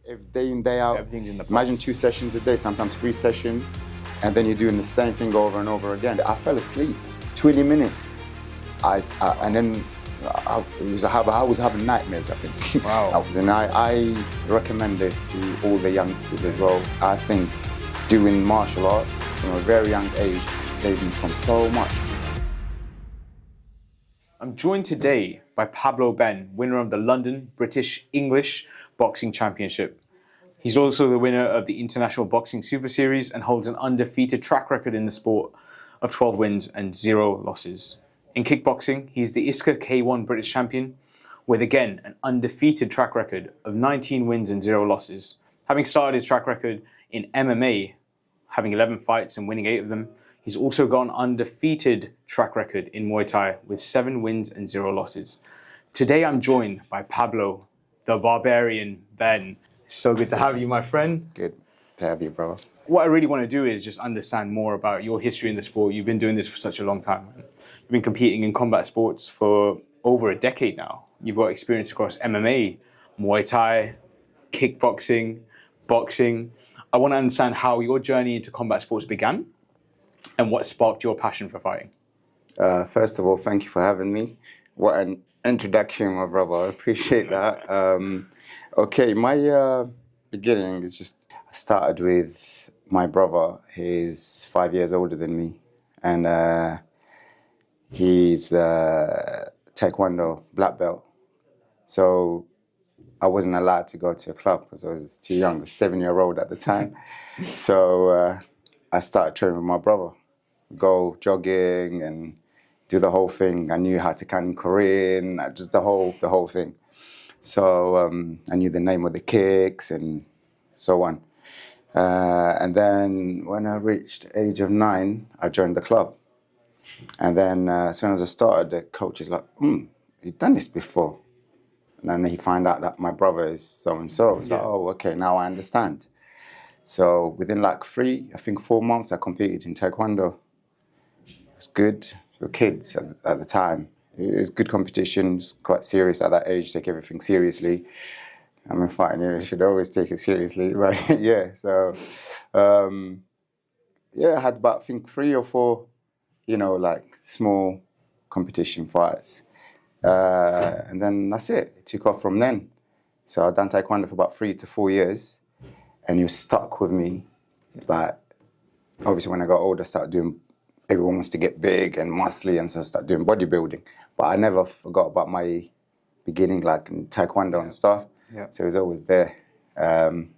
if day in, day out. Everything's in the pot. Imagine 2 sessions a day, sometimes 3 sessions, and then you're doing the same thing over and over again. I fell asleep, 20 minutes. I was having nightmares, I think. Wow. And I recommend this to all the youngsters as well. I think doing martial arts from a very young age saved me from so much. I'm joined today by Pablo Benn, winner of the London British English Boxing Championship. He's also the winner of the International Boxing Super Series and holds an undefeated track record in the sport of 12 wins and 0 losses. In kickboxing, he's the ISCA K1 British champion with, again, an undefeated track record of 19 wins and 0 losses. Having started his track record in MMA, having 11 fights and winning 8 of them, he's also got an undefeated track record in Muay Thai with 7 wins and 0 losses. Today I'm joined by Pablo, the Barbarian Benn. So good to have you, my friend. Good to have you, bro. What I really want to do is just understand more about your history in the sport. You've been doing this for such a long time. You've been competing in combat sports for over a decade now. You've got experience across MMA, Muay Thai, kickboxing, boxing. I want to understand how your journey into combat sports began and what sparked your passion for fighting. First of all, thank you for having me. What an introduction, my brother. I appreciate that. Okay, my beginning is just, I started with my brother. He's 5 years older than me. And he's Taekwondo black belt. So I wasn't allowed to go to a club because I was too young. I was 7-year-old at the time. So I started training with my brother. Go jogging and do the whole thing. I knew how to Kannin Korean, just the whole thing. So I knew the name of the kicks and so on. And then when I reached the age of 9, I joined the club. And then as soon as I started, the coach is like, you've done this before. And then he found out that my brother is so-and-so. It's like, oh, okay, now I understand. So within like 4 months, I competed in Taekwondo. It was good. We were kids at the time. It was good competition. It was quite serious at that age, take everything seriously. I mean, fighting, you should always take it seriously, right? Yeah, so, I had about, I think, 3 or 4, like small competition fights. And then that's it. It took off from then. So I've done Taekwondo for about 3 to 4 years. And you're stuck with me. Like, obviously, when I got older, I started doing, everyone wants to get big and muscly, and so I started doing bodybuilding. But I never forgot about my beginning, like in Taekwondo and stuff. Yeah. So it was always there. You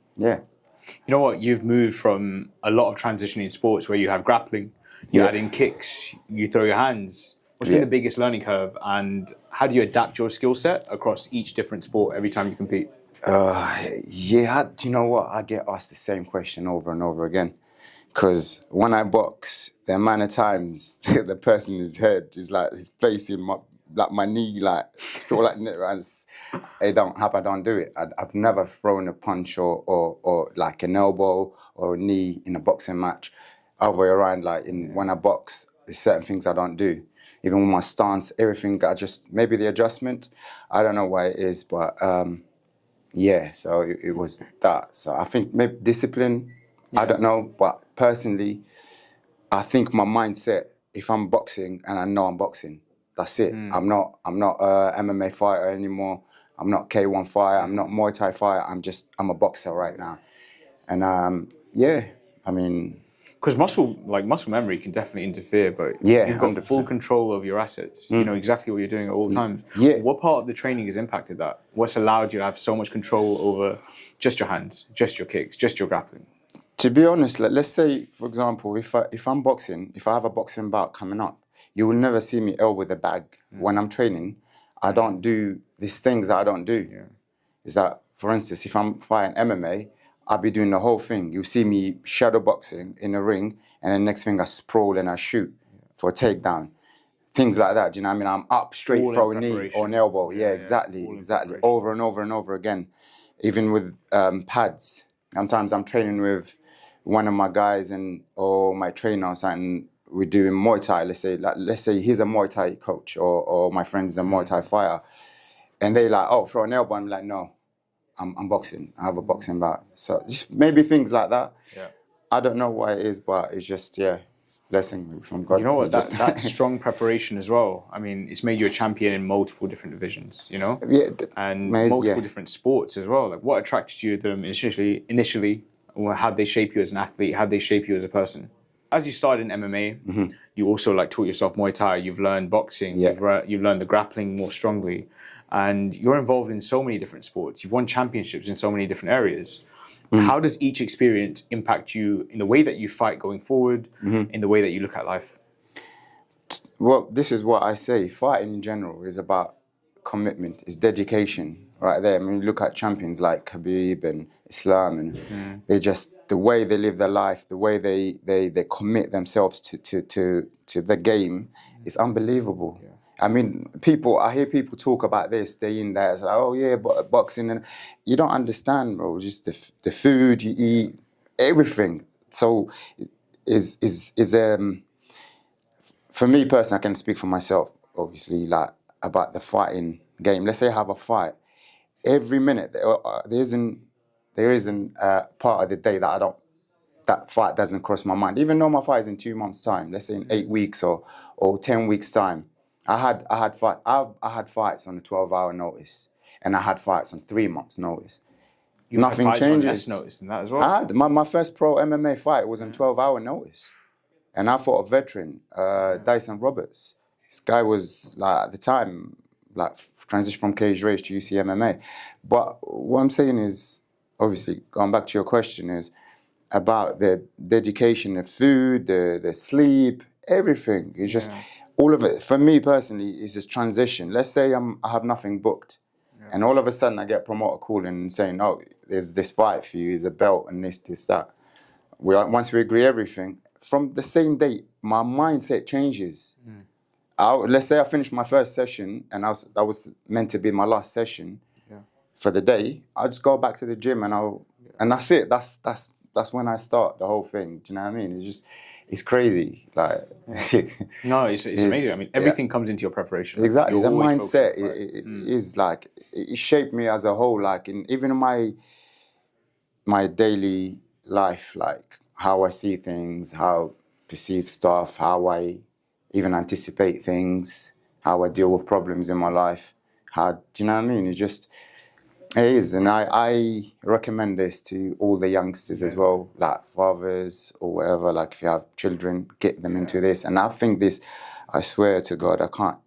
know what? You've moved from a lot of transitioning sports where you have grappling, you add in kicks, you throw your hands. What's been the biggest learning curve, and how do you adapt your skill set across each different sport every time you compete? Do you know what? I get asked the same question over and over again. Because when I box, the amount of times the person's head is like, his face in my knee, like, feel like, it don't happen, I don't do it. I've never thrown a punch or like an elbow or a knee in a boxing match. Other way around, like when I box, there's certain things I don't do. Even with my stance, everything, maybe the adjustment, I don't know why it is, but so it was that. So I think maybe discipline, I don't know, but personally, I think my mindset, if I'm boxing and I know I'm boxing, that's it. I'm not a MMA fighter anymore. I'm not K1 fighter. I'm not Muay Thai fighter. I'm a boxer right now. And I mean, because muscle memory can definitely interfere, but you've got 100%. Full control of your assets. You know exactly what you're doing at all times. Yeah. What part of the training has impacted that? What's allowed you to have so much control over just your hands, just your kicks, just your grappling? To be honest, let's say, for example, if I'm boxing, if I have a boxing bout coming up, you will never see me elbow the bag. When I'm training, I don't do these things that I don't do. Yeah. Is that, for instance, if I'm fighting MMA, I'll be doing the whole thing. You see me shadow boxing in a ring, and then next thing I sprawl and I shoot for a takedown. Things like that, do you know what I mean? I'm up straight, throw a knee or an elbow. Yeah, exactly. Over and over and over again. Even with pads. Sometimes I'm training with one of my guys or my trainer or something. We're doing Muay Thai, let's say he's a Muay Thai coach or my friend's a Muay Thai fighter. And they like, oh, throw an elbow. I'm like, no. I'm boxing. I have a boxing bout. So just maybe things like that. Yeah. I don't know what it is, but it's just it's a blessing from God. You know what? Just That strong preparation as well. I mean, it's made you a champion in multiple different divisions. And multiple different sports as well. Like, what attracted you to them initially? Or how'd they shape you as an athlete? How'd they shape you as a person? As you started in MMA, you also taught yourself Muay Thai. You've learned boxing. Yeah. You've learned the grappling more strongly, and you're involved in so many different sports. You've won championships in so many different areas. How does each experience impact you in the way that you fight going forward, in the way that you look at life? Well, this is what I say. Fighting in general is about commitment. It's dedication right there. I mean, you look at champions like Khabib and Islam, and they just, the way they live their life, the way they commit themselves to the game is unbelievable. Yeah. I mean, I hear people talk about this day in there. It's like, oh yeah, but boxing, and you don't understand, bro. Just the food you eat, everything. So for me personally, I can speak for myself, obviously, like about the fighting game. Let's say I have a fight. Every minute, there isn't a part of the day that fight doesn't cross my mind. Even though my fight is in 2 months' time, let's say in 8 weeks or 10 weeks' time, I had fights on a 12-hour notice, and I had fights on 3 months' notice. Nothing had fights changes. On less notice than that as well. My first pro MMA fight was on 12-hour notice. And I fought a veteran, Dyson Roberts. This guy was, like, at the time, like, transitioned from cage rage to UC MMA. But what I'm saying is, obviously, going back to your question, is about the dedication, the food, the sleep, everything. It's just, all of it, for me personally, is this transition. Let's say I have nothing booked. And all of a sudden, I get promoter calling and saying, oh, there's this fight for you, there's a belt and this, that. Once we agree everything, from the same day, my mindset changes. Let's say I finished my first session, and that was meant to be my last session for the day. I'll just go back to the gym, and that's it. That's when I start the whole thing. Do you know what I mean? It's crazy. Like, no, it's amazing. I mean, everything comes into your preparation. Exactly. It's a mindset. It is like, it shaped me as a whole. Like, even in my daily life, like how I see things, how I perceive stuff, how I even anticipate things, how I deal with problems in my life. Do you know what I mean? It is, and I recommend this to all the youngsters as well, like fathers or whatever. Like, if you have children, get them into this. And I think this, I swear to God, I can't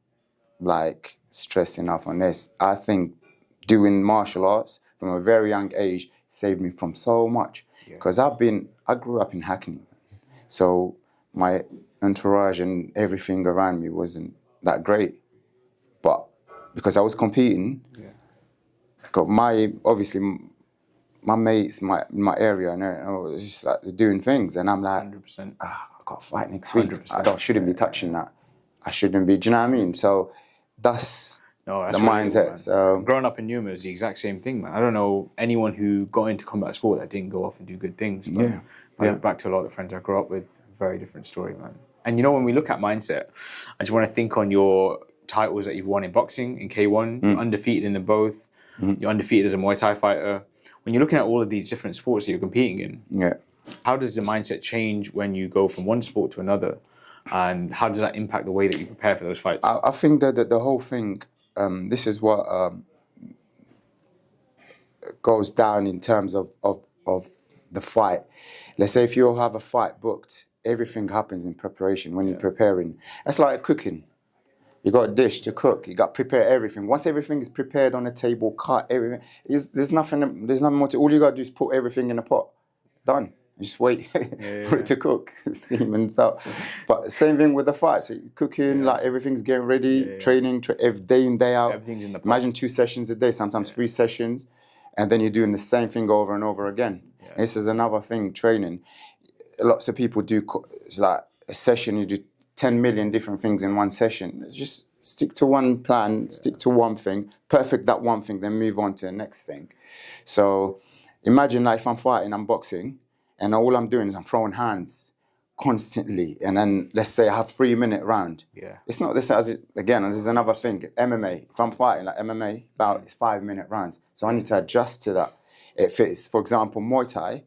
like stress enough on this. I think doing martial arts from a very young age saved me from so much. Because I grew up in Hackney, so my entourage and everything around me wasn't that great. But because I was competing, got obviously my mates, my area, and I was just like doing things, and I'm like, 100%. I got to fight next week. Shouldn't be touching that. I shouldn't be. Do you know what I mean? So that's the mindset. Cool, so growing up in Newham is the exact same thing, man. I don't know anyone who got into combat sport that didn't go off and do good things. But back to a lot of the friends I grew up with, very different story, man. And when we look at mindset, I just want to think on your titles that you've won in boxing, in K1, you're undefeated in them both. You're undefeated as a Muay Thai fighter. When you're looking at all of these different sports that you're competing in, how does the mindset change when you go from one sport to another? And how does that impact the way that you prepare for those fights? I think that the whole thing, this is what goes down in terms of the fight. Let's say if you have a fight booked, everything happens in preparation when you're preparing. That's like cooking. You got a dish to cook. You got to prepare everything. Once everything is prepared on the table, cut everything. There's nothing more to. All you got to do is put everything in a pot. Done. You just wait for it to cook, steam and stuff. But same thing with the fight. So you're cooking, like everything's getting ready, training every day in, day out. Everything's in the pot. Imagine 2 sessions a day, sometimes 3 sessions, and then you're doing the same thing over and over again. This is another thing, training. Lots of people do. It's like a session. You do 10 million different things in one session. Just stick to one plan, stick to one thing, perfect that one thing, then move on to the next thing. So imagine, like, if I'm fighting, I'm boxing, and all I'm doing is I'm throwing hands. constantly, and then let's say I have 3 minute round. Yeah. It's not this as it, again, and this is another thing. MMA, if I'm fighting like MMA, about it's 5 minute rounds. So I need to adjust to that. If it's, for example, Muay Thai,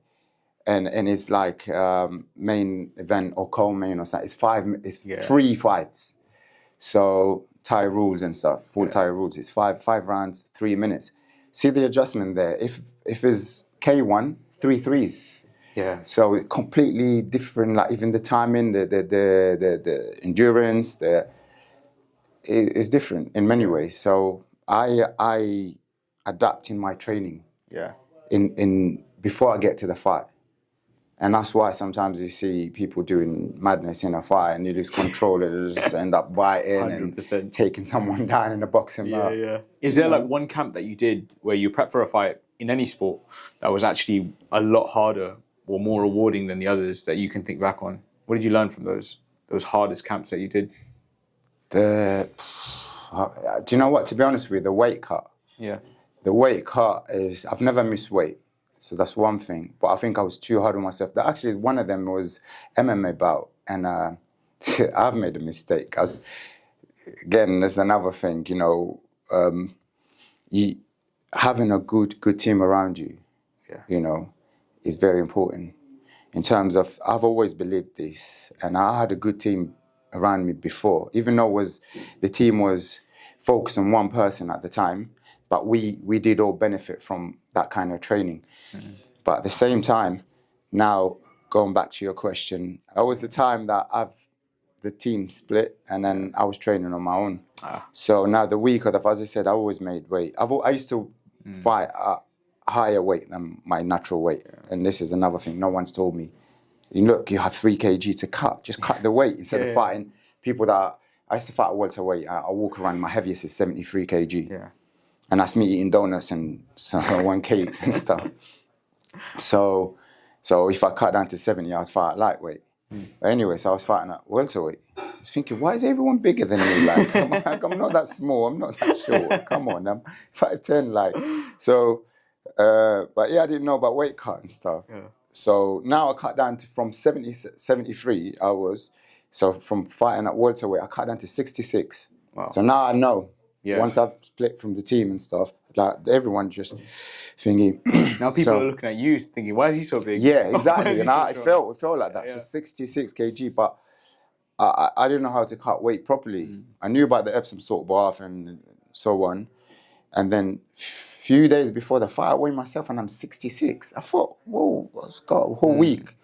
and it's like main event or co-main or something, it's three fights. So Thai rules and stuff, full Thai rules. It's five rounds, 3 minutes. See the adjustment there. If it's K1, 3 threes. Yeah. So completely different. Like even the timing, the endurance, is different in many ways. So I adapt in my training. Yeah. In before I get to the fight. And that's why sometimes you see people doing madness in a fight and you lose control and just end up biting 100%. and taking someone down in a boxing match. Yeah. Is there like one camp that you did where you prep for a fight in any sport that was actually a lot harder or more rewarding than the others that you can think back on? What did you learn from those hardest camps that you did? Do you know what? To be honest with you, the weight cut. Yeah. The weight cut is, I've never missed weight. So that's one thing. But I think I was too hard on myself. Actually, one of them was MMA bout. And I've made a mistake. Again, there's another thing, having a good team around you, is very important. In terms of, I've always believed this. And I had a good team around me before. Even though the team was focused on one person at the time, but we did all benefit from that kind of training. Mm-hmm. But at the same time, now going back to your question, it was the time that the team split and then I was training on my own. So now the week of as I said, I always made weight. I used to fight at higher weight than my natural weight. Yeah. And this is another thing no one's told me. Look, you have 3 kg to cut. Just cut the weight instead of fighting people that... I used to fight at welterweight. I walk around, my heaviest is 73 kg. Yeah. And that's me eating donuts and one cakes and stuff. So if I cut down to 70, I'd fight at lightweight. But anyway, so I was fighting at welterweight. I was thinking, why is everyone bigger than me? Like, I'm not that small. I'm not that short. Come on, I'm 5'10". Like, so, but yeah, I didn't know about weight cut and stuff. Yeah. So now I cut down from 73. So from fighting at welterweight, I cut down to 66. Wow. So now I know. Yeah. Once I've split from the team and stuff, like everyone just thinking. Now people are looking at you thinking, why is he so big? Yeah, exactly. And it felt like that. Yeah. So 66 kg, but I didn't know how to cut weight properly. I knew about the Epsom salt bath and so on. And then few days before the fight, I weighed myself and I'm 66. I thought, whoa, I've got a whole week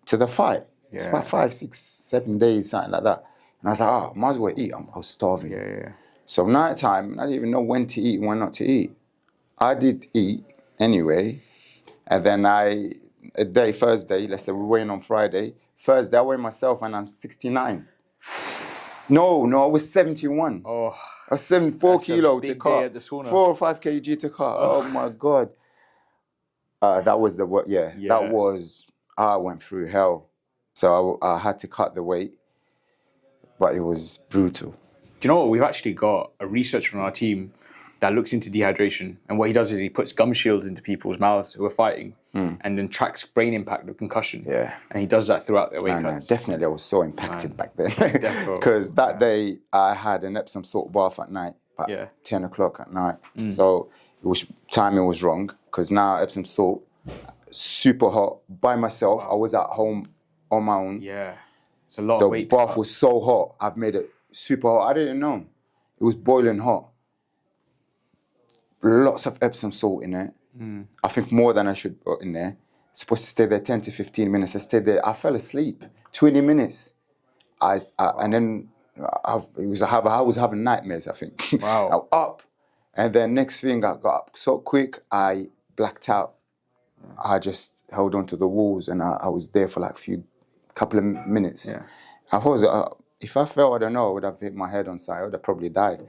to the fight. Yeah. It's about 5, 6, 7 days, something like that. And I was like, might as well eat. I was starving. Yeah. So night time, I didn't even know when to eat and when not to eat. I did eat anyway. And then Thursday, let's say we're weighing on Friday. Thursday, I weigh myself and I'm 69. No, I was 71. Oh, I was 74 kilo to cut. 4 or 5 kg to cut. Oh my God. That was that was, I went through hell. So I had to cut the weight, but it was brutal. Do you know what? We've actually got a researcher on our team that looks into dehydration. And what he does is he puts gum shields into people's mouths who are fighting and then tracks brain impact of concussion. Yeah. And he does that throughout their weight cuts. Definitely, I was so impacted back then. Because that day I had an Epsom salt bath at night, about 10 o'clock at night. So timing was wrong because now Epsom salt, super hot, by myself. Wow. I was at home on my own. Yeah. It's a lot of weight. The bath was so hot. I've made it super hot. I didn't know. It was boiling hot. Lots of Epsom salt in it. I think more than I should put in there. Supposed to stay there 10 to 15 minutes. I stayed there. I fell asleep. 20 minutes. And then I was having nightmares, I think. Wow. I was up. And then next thing, I got up so quick, I blacked out. I just held on to the walls and I was there for like couple of minutes. Yeah. If I fell, I don't know, I would have hit my head on side. I would have probably died.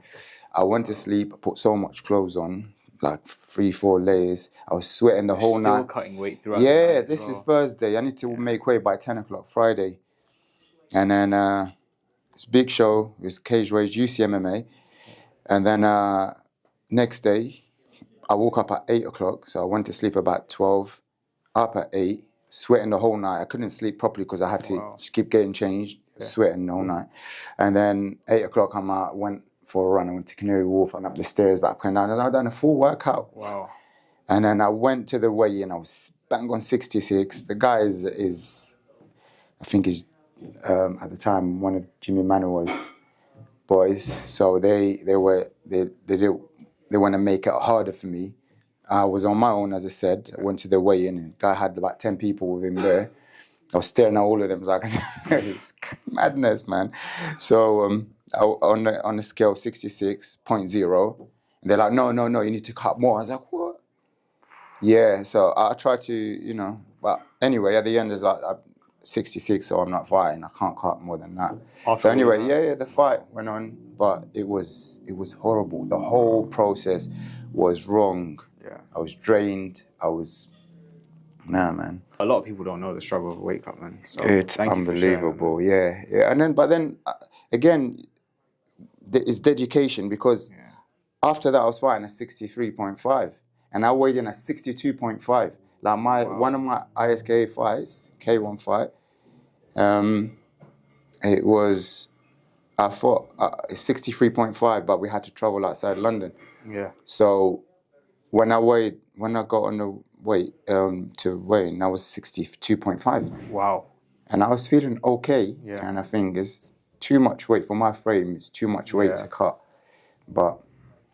I went to sleep, I put so much clothes on, like 3-4 layers. I was sweating the whole night. Still cutting weight throughout the night. Yeah, this is Thursday. I need to make weight by 10 o'clock Friday. And then this big show, it was Cage Rage, UCMMA. And then next day, I woke up at 8 o'clock. So I went to sleep about 12, up at 8. sweating the whole night. I couldn't sleep properly because I had to Wow. just keep getting changed, sweating the whole night. And then 8 o'clock, I'm out, went for a run. I went to Canary Wharf, and up the stairs, back and down. And I'd done a full workout. Wow. And then I went to the weigh-in. I was bang on 66. The guy is I think he's, at the time, one of Jimmy Manuel's boys. So they want to make it harder for me. I was on my own, as I said. I went to the weigh-in, and the guy had about 10 people with him there. I was staring at all of them. I was like, it's madness, man. So on the scale 66.0, and they're like, no, you need to cut more. I was like, what? Yeah, so I tried to, but anyway, at the end, it's like 66, so I'm not fighting. I can't cut more than that. So anyway, the fight went on, but it was horrible. The whole process was wrong. Yeah. I was drained. Nah, man. A lot of people don't know the struggle of a weight cut, man. So It's thank you for sharing, unbelievable. Yeah. But then again, it's dedication, because after that I was fighting at 63.5, and I weighed in at 62.5. Like one of my ISKA fights, K1 fight, it was, I fought 63.5, but we had to travel outside London. Yeah. So when I got on the weight to weigh, I was 62.5. Wow. And I was feeling okay, kind of thing. It's too much weight for my frame. It's too much weight to cut. But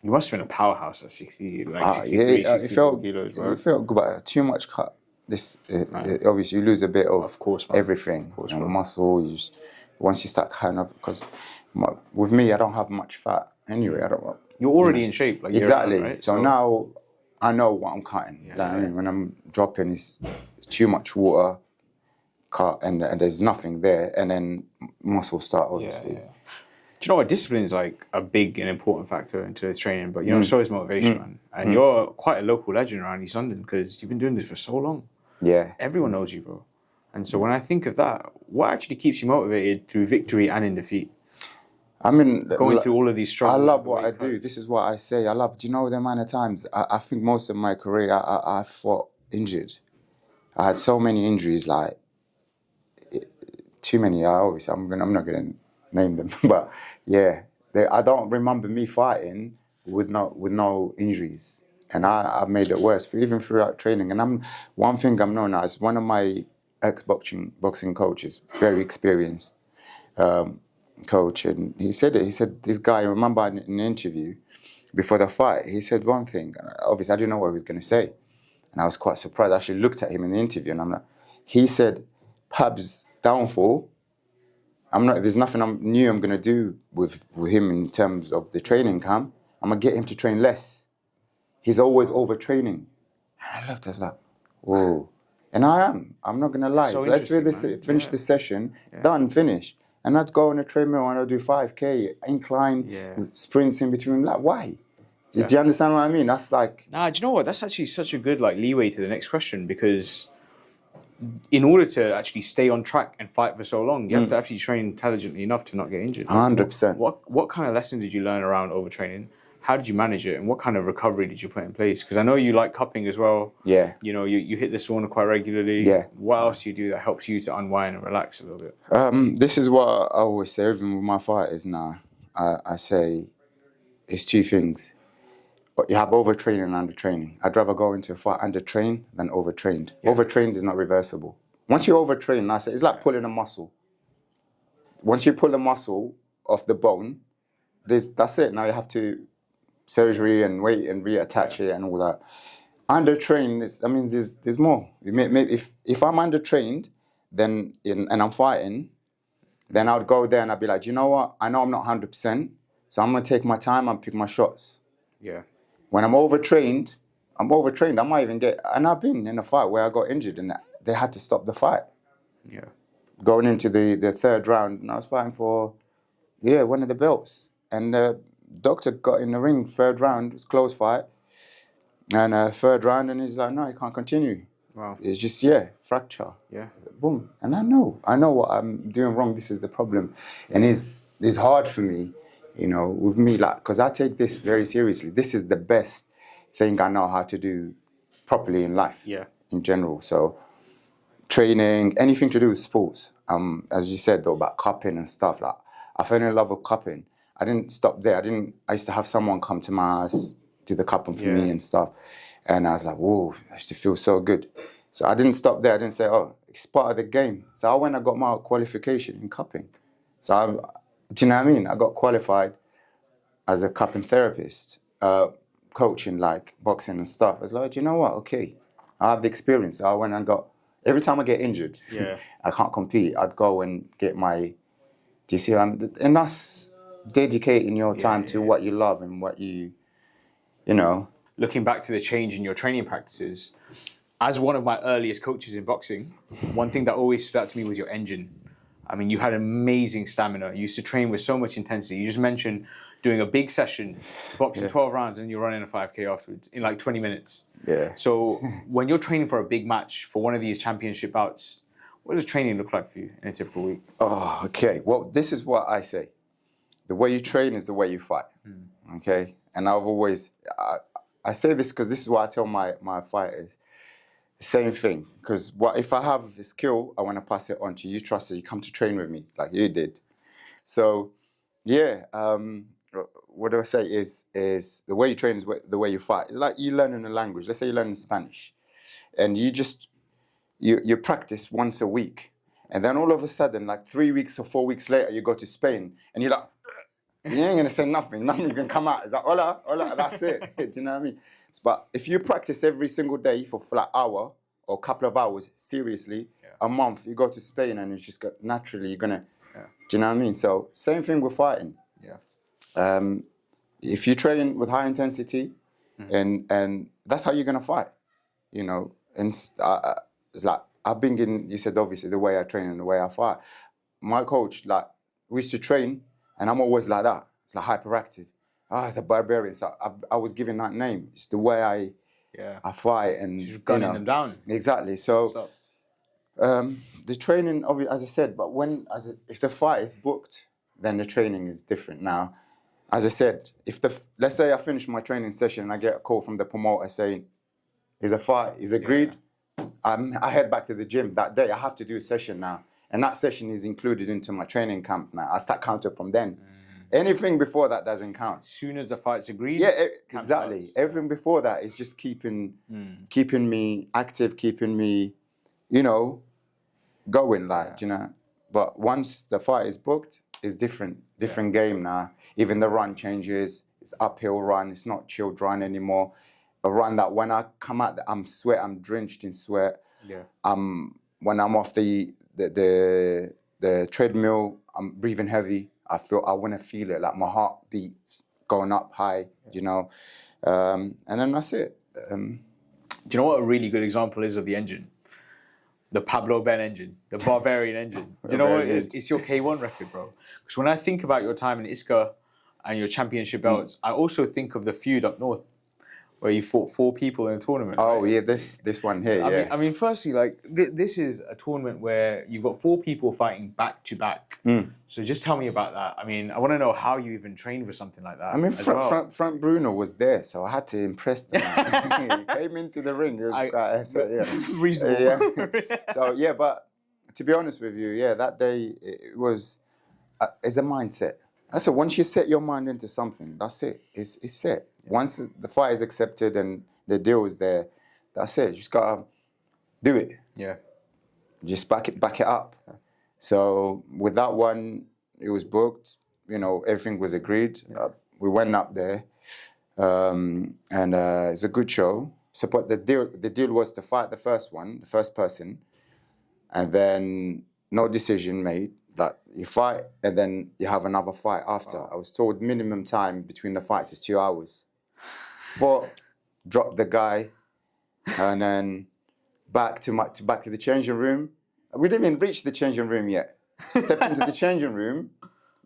you must have been a powerhouse at 60, like 63, 64 kilos, bro. It felt good, but too much cut. Obviously, you lose a bit of everything. Muscle. Once you start cutting up, because with me, I don't have much fat anyway. You're already in shape, like exactly. Right? So now I know what I'm cutting. I mean, when I'm dropping, it's too much water cut, and there's nothing there, and then muscle start obviously. Yeah. Do you know what? Discipline is like a big and important factor into training, but so is motivation, man. And you're quite a local legend around East London because you've been doing this for so long. Yeah. Everyone knows you, bro. And so when I think of that, what actually keeps you motivated through victory and in defeat? I mean, going through all of these struggles. I love what I do. This is what I say. Do you know the amount of times? I think most of my career I fought injured. I had so many injuries, like too many. I'm not gonna name them, but yeah, I don't remember me fighting with no injuries, and I made it worse even throughout training. And one thing I'm known as, one of my boxing coaches, very experienced coach, and he said this guy, I remember in an interview before the fight, he said one thing. Obviously, I didn't know what he was going to say, and I was quite surprised. I actually looked at him in the interview, and I'm like, he said, Pab's downfall, there's nothing new I'm going to do with him in terms of the training camp. I'm going to get him to train less. He's always overtraining. And I looked, I was like, whoa. And I'm not going to lie. So let's finish this session, done, finish. And I'd go on a treadmill and I'd do 5K, incline, with sprints in between. Like, why? Do you understand what I mean? That's like... Nah, do you know what? That's actually such a good leeway to the next question, because in order to actually stay on track and fight for so long, you have to actually train intelligently enough to not get injured. 100%. What kind of lessons did you learn around overtraining? How did you manage it, and what kind of recovery did you put in place? Because I know you like cupping as well. Yeah. You hit the sauna quite regularly. Yeah. What else do you do that helps you to unwind and relax a little bit? This is what I always say, even with my fighters now. I say it's two things. But you have overtraining and undertraining. I'd rather go into a fight undertrained than overtrained. Yeah. Overtrained is not reversible. Once you overtrain, it's like pulling a muscle. Once you pull the muscle off the bone, that's it. Now you have to surgery and wait and reattach it and all that. Undertrained, there's more. If I'm undertrained, then and I'm fighting, then I'd go there and I'd be like, you know what? I know I'm not 100%, so I'm gonna take my time and pick my shots. Yeah. When I'm overtrained. I might even get, and I've been in a fight where I got injured and they had to stop the fight. Yeah. Going into the third round, and I was fighting for, one of the belts, and doctor got in the ring, third round, it was a close fight. And third round, and he's like, no, you can't continue. Wow. It's just, fracture. Yeah. Boom. And I know what I'm doing wrong. This is the problem. And it's hard for me, with me, because I take this very seriously. This is the best thing I know how to do properly in life. Yeah. In general. So training, anything to do with sports. As you said though about cupping and stuff, like I fell in love with cupping. I didn't stop there. I used to have someone come to my house, do the cupping for me and stuff. And I was like, whoa, I used to feel so good. So I didn't stop there. I didn't say, oh, it's part of the game. So I went and got my qualification in cupping. So do you know what I mean? I got qualified as a cupping therapist, coaching like boxing and stuff. I was like, do you know what? Okay, I have the experience. So I went and got, every time I get injured, I can't compete, I'd go and get my, do you see? And that's dedicating your time to what you love and what you know. Looking back to the change in your training practices, as one of my earliest coaches in boxing, one thing that always stood out to me was your engine. I mean, you had amazing stamina. You used to train with so much intensity. You just mentioned doing a big session, boxing 12 rounds, and you're running a 5K afterwards in like 20 minutes. Yeah. So when you're training for a big match, for one of these championship bouts, what does training look like for you in a typical week? Oh, okay. Well, this is what I say. The way you train is the way you fight. Okay? And I've always, I say this because this is what I tell my fighters. Same thing, because if I have a skill, I want to pass it on to you. Trust it. You come to train with me, like you did. So, yeah. What do I say is the way you train is the way you fight. It's like you learning a language. Let's say you learn Spanish, and you practice once a week, and then all of a sudden, like 3 weeks or 4 weeks later, you go to Spain, and you're like, you ain't gonna say nothing. Nothing can come out. It's like hola, hola. That's it. Do you know what I mean? But if you practice every single day for an hour or a couple of hours, seriously, a month, you go to Spain and you just go, naturally, you're going to, do you know what I mean? So same thing with fighting. If you train with high intensity and that's how you're going to fight, you know. And it's like, I've been getting, you said obviously the way I train and the way I fight. My coach, like, we used to train and I'm always like that. It's like hyperactive. The barbarian. So I was given that name. It's the way I fight and just gunning them down. Exactly. So the training, obviously, as I said, but if the fight is booked, then the training is different. Now, as I said, let's say I finish my training session and I get a call from the promoter saying, "There's a fight. He's agreed." I head back to the gym that day. I have to do a session now, and that session is included into my training camp now. I start counting from then. Anything before that doesn't count. As soon as the fight's agreed, exactly. Starts. Everything before that is just keeping me active, keeping me, going, like, you know. But once the fight is booked, it's different game now. Even the run changes. It's uphill run. It's not chilled run anymore. A run that when I come out, I'm drenched in sweat. When I'm off the treadmill, I'm breathing heavy. I want to feel it, like my heartbeat's going up high, you know, and then that's it. Do you know what a really good example is of the engine? The Pablo Benn engine, the Barbarian engine. Do you know what it is? It's your K1 record, bro. Because when I think about your time in Iska and your championship belts, I also think of the feud up north, where you fought 4 people in a tournament. Oh, right? Yeah, this one here, I mean, firstly, like, this is a tournament where you've got 4 people fighting back to back. So just tell me about that. I mean, I want to know how you even trained for something like that. I mean, Frank Bruno was there, so I had to impress them. He came into the ring. It was reasonable. So, yeah, but to be honest with you, that day, it was, it's a mindset. I said, once you set your mind into something, that's it. It's set. Once the fight is accepted and the deal is there, that's it. You just gotta do it. Just back it up. So with that one, it was booked. You know, everything was agreed. We went up there, and it's a good show. So, but the deal was to fight the first person, and then no decision made. Like, you fight and then you have another fight after. I was told minimum time between the fights is 2 hours. But drop the guy, and then back to the changing room. We didn't even reach the changing room yet. Stepped into the changing room,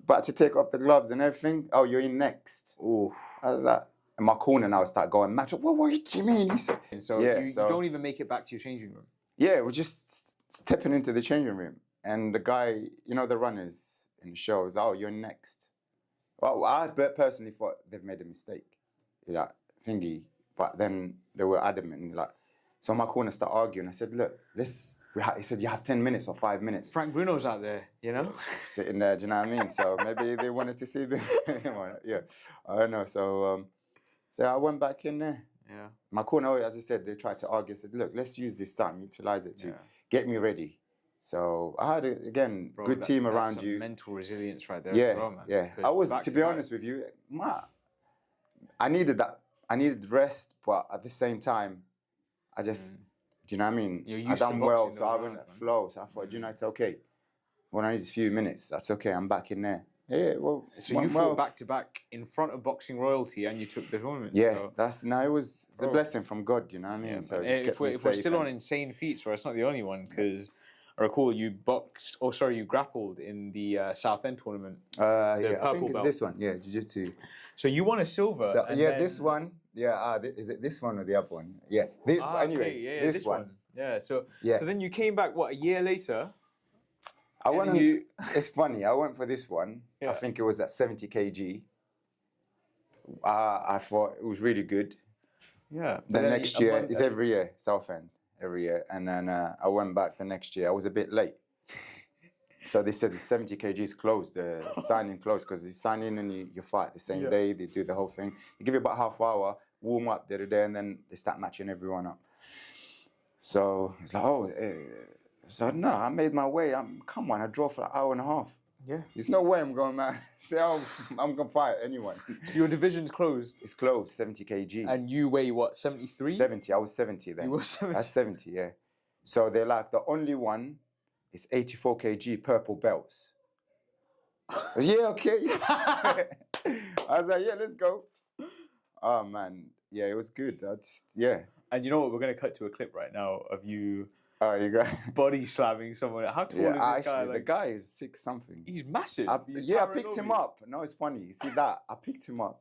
about to take off the gloves and everything. Oh, you're in next. Ooh. I was like, in my corner now, I start going, "Match, what do you mean?" So you don't even make it back to your changing room? Yeah, we're just stepping into the changing room. And the guy, you know, the runners in the show is, "Oh, you're next." Well, I personally thought they've made a mistake, thingy. But then they were adamant, like, So my corner started arguing. I said, look, he said, you have 10 minutes or 5 minutes. Frank Bruno's out there, you know? Sitting there, do you know what I mean? So maybe they wanted to see me. Yeah, I don't know. So I went back in there. Yeah. My corner, as I said, they tried to argue. I said, look, let's use this time, utilize it to get me ready. So I had, again, good team around that's you. Mental resilience right there Yeah, as well, man. yeah. I was, to be honest with you, I needed that. I needed rest, but at the same time, I just, do you know what I mean? I done well, so I went at flow. So I thought, do you know, it's okay. When I need a few minutes, that's okay. I'm back in there. Yeah, well. So you fought back to back in front of boxing royalty, and you took the tournament. Yeah, it was a blessing from God. You know what I mean? Yeah, so if we're still on insane feats, where it's not the only one, because I recall you you grappled in the Southend tournament. I think it's this one. Yeah, jiu-jitsu. So you won a silver. So, this one. Yeah, is it this one or the other one? Yeah. Anyway, this one. Yeah. So then you came back. What, a year later? It's funny. I went for this one. Yeah. I think it was at 70 kg. I thought it was really good. Yeah. The next year, it's every year, Southend, every year. And then I went back the next year. I was a bit late. So they said the 70 kg is closed, the signing closed, because you sign in and you fight the same day. They do the whole thing. They give you about half hour, warm up the other day, and then they start matching everyone up. So it's like, so no, I made my way. Come on, I drove for an hour and a half. Yeah. There's no way I'm going, man. I'm going to fight anyone. So your division's closed? It's closed, 70 kg. And you weigh what, 73? 70, I was 70 then. You were 70? That's 70, yeah. So they're like, the only one is 84 kg purple belts. Yeah, okay. I was like, yeah, let's go. Oh, man. Yeah, it was good. And you know what? We're going to cut to a clip right now of you... Oh, you got body slamming someone. How tall is this guy? The guy is 6 something. He's massive. I picked him up. No, it's funny. You see that? I picked him up,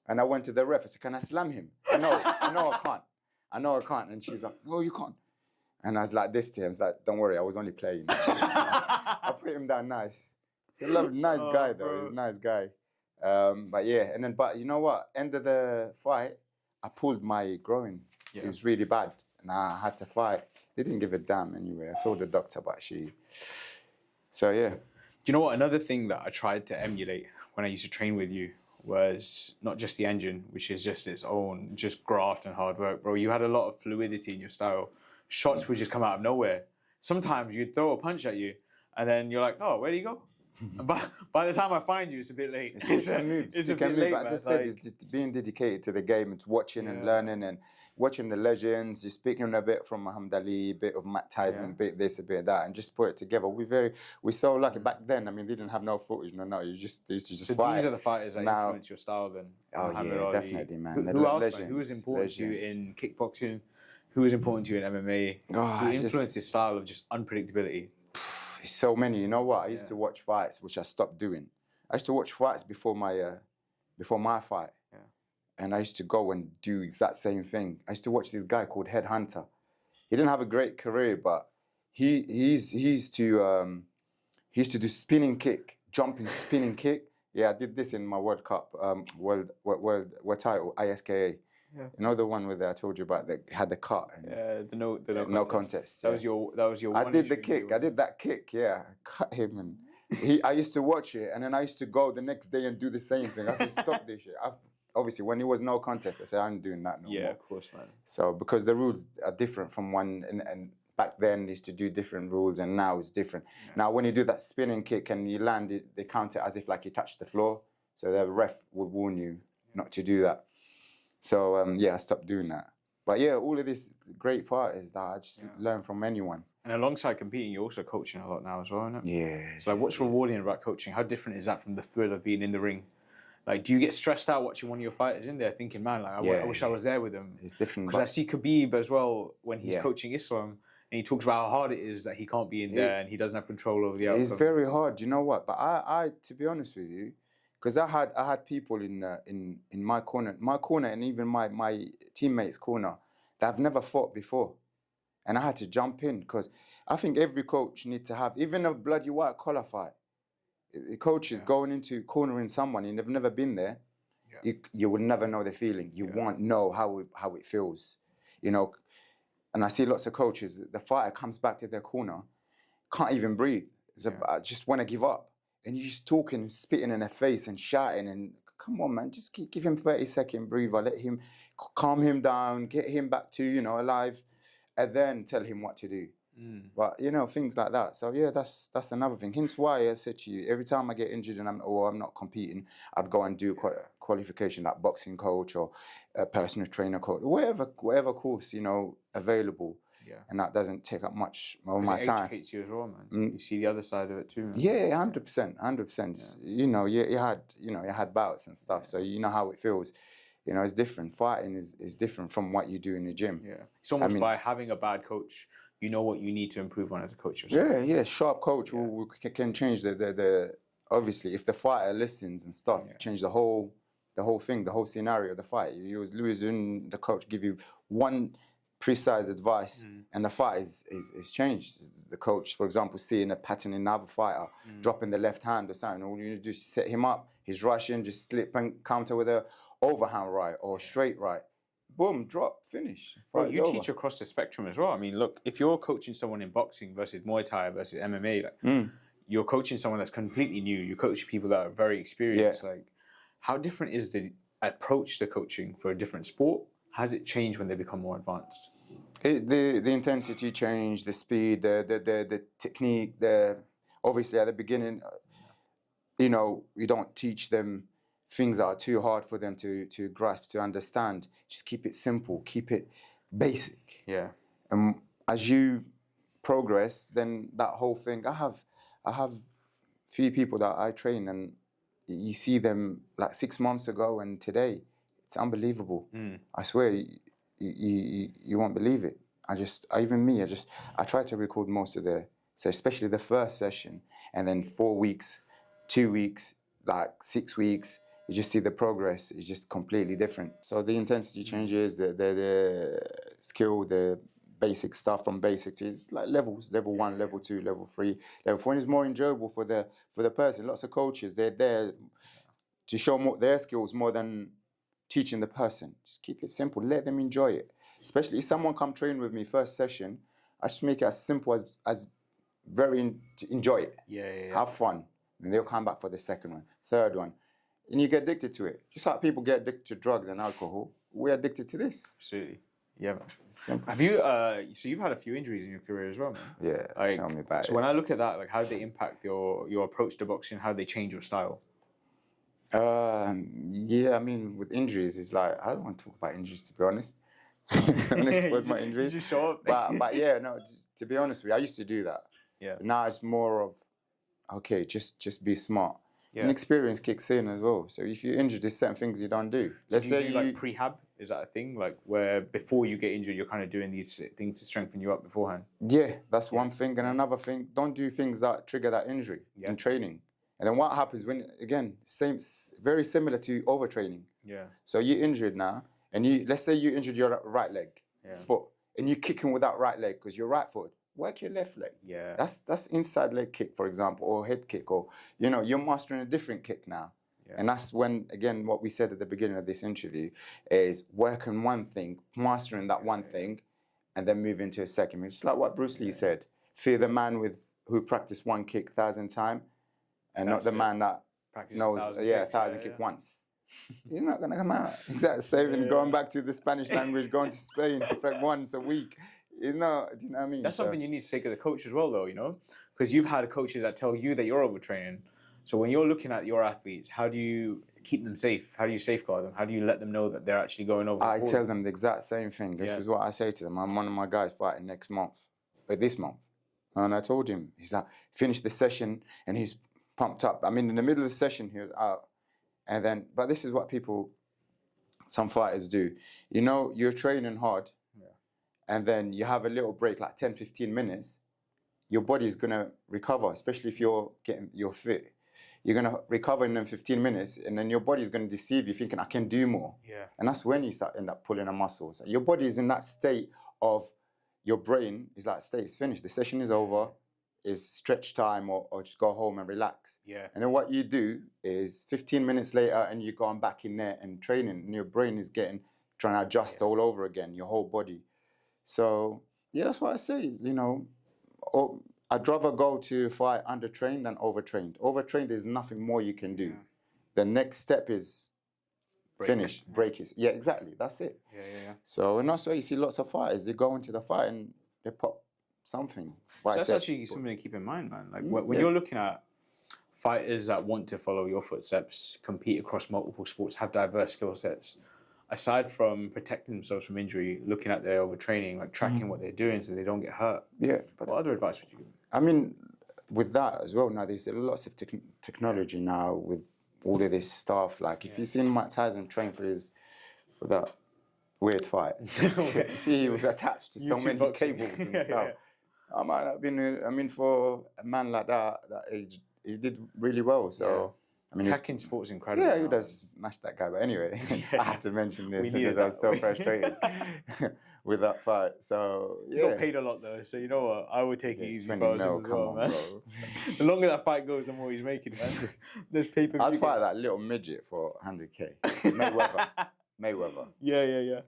and I went to the ref. I said, "Can I slam him?" I know I can't. I know I can't. And she's like, "No, you can't." And I was like this to him. I was like, "Don't worry, I was only playing." I put him down nice. He's a nice guy though. Bro. He's a nice guy. But you know what? End of the fight, I pulled my groin. Yeah. It was really bad, and I had to fight. They didn't give a damn anyway. I told the doctor, but So, yeah. Do you know what? Another thing that I tried to emulate when I used to train with you was not just the engine, which is just its own, just graft and hard work. Bro, you had a lot of fluidity in your style. Shots would just come out of nowhere. Sometimes you'd throw a punch at you, and then you're like, oh, where do you go? But by the time I find you, it's a bit late. It's a bit late, as I said, it's just being dedicated to the game. It's watching and learning and watching the legends. You're speaking a bit from Muhammad Ali, a bit of Matt Tyson, a bit this, a bit that, and just put it together. We're so lucky. Back then, I mean, they didn't have no footage. No, they used to just fight. These are the fighters that influence your style then. Oh, yeah, definitely, man. Who else, man? Who was important to you in kickboxing? Who was important to you in MMA? Who influenced your style of just unpredictability? So many. You know what? I used to watch fights, which I stopped doing. I used to watch fights before my fight. Yeah. And I used to go and do exact same thing. I used to watch this guy called Headhunter. He didn't have a great career, but he used to do spinning kick, jumping spinning kick. Yeah, I did this in my World Cup, world title, ISKA. Yeah. You know the one where I told you about that had the cut and the no contest. That was your. I did the kick. I did that kick. Yeah, I cut him and I used to watch it, and then I used to go the next day and do the same thing. I said, stop this shit. Obviously, when it was no contest, I said I'm doing that no more. Yeah, of course, man. So because the rules are different from one, and back then they used to do different rules, and now it's different. Yeah. Now when you do that spinning kick and you land it, they count it as if like you touched the floor. So the ref would warn you not to do that. So, I stopped doing that. But yeah, all of these great fighters that I just learn from anyone. And alongside competing, you're also coaching a lot now as well, isn't it? Yeah. So what's rewarding about coaching? How different is that from the thrill of being in the ring? Like, do you get stressed out watching one of your fighters in there thinking, man, like, I wish I was there with them? It's different. Because I see Khabib as well when he's coaching Islam, and he talks about how hard it is that he can't be in there and he doesn't have control over the outcome. It's very hard. You know what? But I to be honest with you, because I had people in my corner, and even my teammates' corner that I've never fought before, and I had to jump in because I think every coach needs to have, even a bloody white collar fight. The coach is going into cornering someone and you've never been there. Yeah. You will never know the feeling. You won't know how it feels. You know, and I see lots of coaches, the fighter comes back to their corner, can't even breathe. I just want to give up. And you're just talking, spitting in their face and shouting and come on, man, just give him 30-second breather, let him calm him down, get him back to, alive, and then tell him what to do. But things like that. So yeah, that's another thing. Hence why I said to you, every time I get injured and I'm not competing, I'd go and do qualification like boxing coach or a personal trainer coach, whatever course available. Yeah. And that doesn't take up much of my time. It educates you as well, man. You see the other side of it too, man. Yeah, 100%. You had bouts and stuff, so you know how it feels. It's different. Fighting is different from what you do in the gym. Yeah, it's almost by having a bad coach, you know what you need to improve on as a coach yourself. Yeah. Sharp coach can change the obviously if the fighter listens and stuff, change the whole thing, the whole scenario of the fight. You was losing, the coach give you one precise advice, and the fight is changed. The coach, for example, seeing a pattern in another fighter, dropping the left hand or something, all you need to do is set him up. He's rushing, just slip and counter with a overhand right or straight right. Boom, drop, finish. Well, you teach across the spectrum as well. I mean, look, if you're coaching someone in boxing versus Muay Thai versus MMA, you're coaching someone that's completely new. You coach people that are very experienced. Yeah. Like, how different is the approach to coaching for a different sport? How does it change when they become more advanced? The intensity change, the speed, the technique. Obviously at the beginning, you don't teach them things that are too hard for them to grasp, to understand. Just keep it simple, keep it basic. Yeah. And as you progress, then that whole thing. I have few people that I train, and you see them like 6 months ago and today. It's unbelievable. I swear, you won't believe it. I try to record most of so especially the first session, and then 4 weeks, 2 weeks, like 6 weeks. You just see the progress is just completely different. So the intensity changes, the skill, the basic stuff from basics is like levels, level 1, level 2, level 3, level 4 is more enjoyable for the person. Lots of coaches, they're there to show their skills more than teaching the person. Just keep it simple, let them enjoy it. Especially if someone come train with me first session, I just make it as simple as to enjoy it. Yeah. Have fun. And they'll come back for the second one, third one. And you get addicted to it. Just like people get addicted to drugs and alcohol, we're addicted to this. Absolutely. Yeah, man. Simple. Have you, so you've had a few injuries in your career as well, man? Yeah, tell me about it. So when I look at that, like, how do they impact your approach to boxing? How do they change your style? Yeah, I mean, with injuries, it's like, I don't want to talk about injuries, to be honest. I don't expose my injuries. You just show up. But yeah, no, to be honest with you, I used to do that. Yeah. Now it's more of, okay, just be smart. Yeah. And experience kicks in as well. So if you're injured, there's certain things you don't do. Let's do you say do like prehab? Is that a thing? Like where before you get injured, you're kind of doing these things to strengthen you up beforehand? Yeah, that's one thing. And another thing, don't do things that trigger that injury in training. And then what happens when, again, very similar to overtraining. Yeah. So you're injured now, and let's say you injured your right leg, foot, and you're kicking with that right leg because you're right footed. Work your left leg. Yeah. That's inside leg kick, for example, or head kick, or you're mastering a different kick now. Yeah. And that's when, again, what we said at the beginning of this interview is work on one thing, mastering that one thing, and then move into a second. It's just like what Bruce Lee said: fear the man who practiced one kick 1,000 times, and not the man that knows 1,000 kick once. You're not gonna come out. Exactly. Saving, going back to the Spanish language, going to Spain for once a week. It's not, do you know what I mean? That's something you need to take as a coach as well, though, because you've had coaches that tell you that you're overtraining. So when you're looking at your athletes, how do you keep them safe? How do you safeguard them? How do you let them know that they're actually going over? I tell them the exact same thing. This is what I say to them. I'm one of my guys fighting this month. And I told him, he's like, finished the session and he's pumped up. I mean, in the middle of the session, he was out. And then, but this is what some fighters do. You're training hard. And then you have a little break, like 10, 15 minutes, your body is going to recover, especially if you're fit. You're going to recover in them 15 minutes, and then your body is going to deceive you, thinking, I can do more. Yeah. And that's when you end up pulling a muscle. So your body is in that state of, your brain is like, it's finished. The session is over. It's stretch time, or just go home and relax. Yeah. And then what you do is 15 minutes later, and you're going back in there and training, and your brain is trying to adjust all over again, your whole body. So yeah, that's what I say. You know, I'd rather go to fight undertrained than overtrained. Overtrained is nothing more you can do. The next step is finish, break it. Yeah, exactly. That's it. Yeah. So, and also you see lots of fighters, they go into the fight and they pop something. But That's actually something to keep in mind, man. Like when yeah. you're looking at fighters that want to follow your footsteps, compete across multiple sports, have diverse skill sets, aside from protecting themselves from injury, looking at their overtraining, like tracking what they're doing so they don't get hurt. Yeah. But What other advice would you give? I mean, with that as well, now there's lots of technology now with all of this stuff. Like if you've seen Mike Tyson train for that weird fight, see he was attached to so YouTube many boxing. cables and stuff. I might have been. I mean, for a man like that age, he did really well. So I mean, Attacking sport's incredible. yeah, he now. does smash that guy. But anyway, I had to mention this We because needed I was so frustrated with that fight. So He yeah, got paid a lot though, so you know what? I would take it easy if 20 I was mil, him as come well, on, man. bro. The longer that fight goes, the more he's making, man. There's paper. I'd fight that little midget for 100k. Mayweather. Yeah.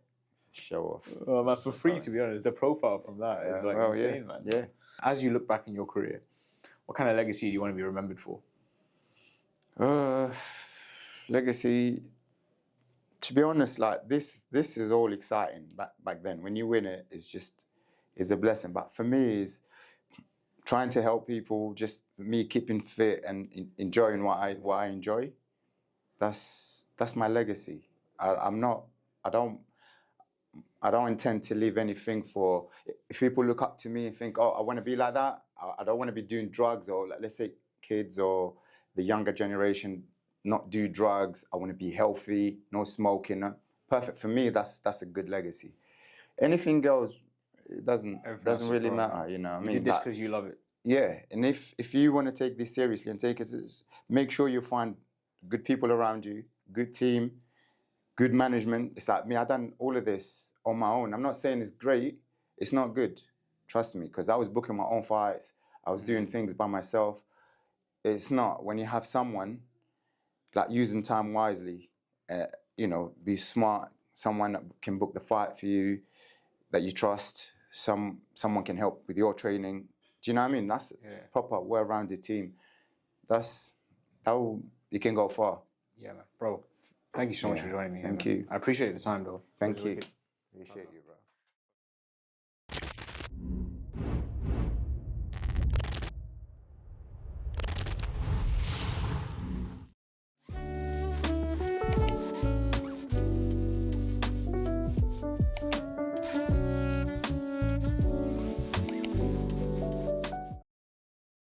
Show off. Oh man, for free to be honest. The profile from that is like insane, man. Yeah. As you look back in your career, what kind of legacy do you want to be remembered for? Legacy. To be honest, like this is all exciting. Back then, when you win it, it's a blessing. But for me, is trying to help people. Just me keeping fit and enjoying what I enjoy. That's my legacy. I don't intend to leave anything for. If people look up to me and think, oh, I want to be like that. I don't want to be doing drugs, or like, let's say kids or the younger generation not do drugs. I want to be healthy, no smoking. Perfect for me. That's a good legacy. Anything goes. It doesn't really matter. You know what I mean? You did this because you love it. Yeah, and if you want to take this seriously and take it, make sure you find good people around you, good team, good management. It's like me, I've done all of this on my own. I'm not saying it's great. It's not good. Trust me, because I was booking my own fights. I was doing things by myself. It's not. When you have someone, like using time wisely, be smart. Someone that can book the fight for you, that you trust. Someone can help with your training. Do you know what I mean? That's proper well-rounded team. You can go far. Yeah, man. Bro, thank you so much for joining me. Thank you. I appreciate the time, though. Thank you. Appreciate you, bro.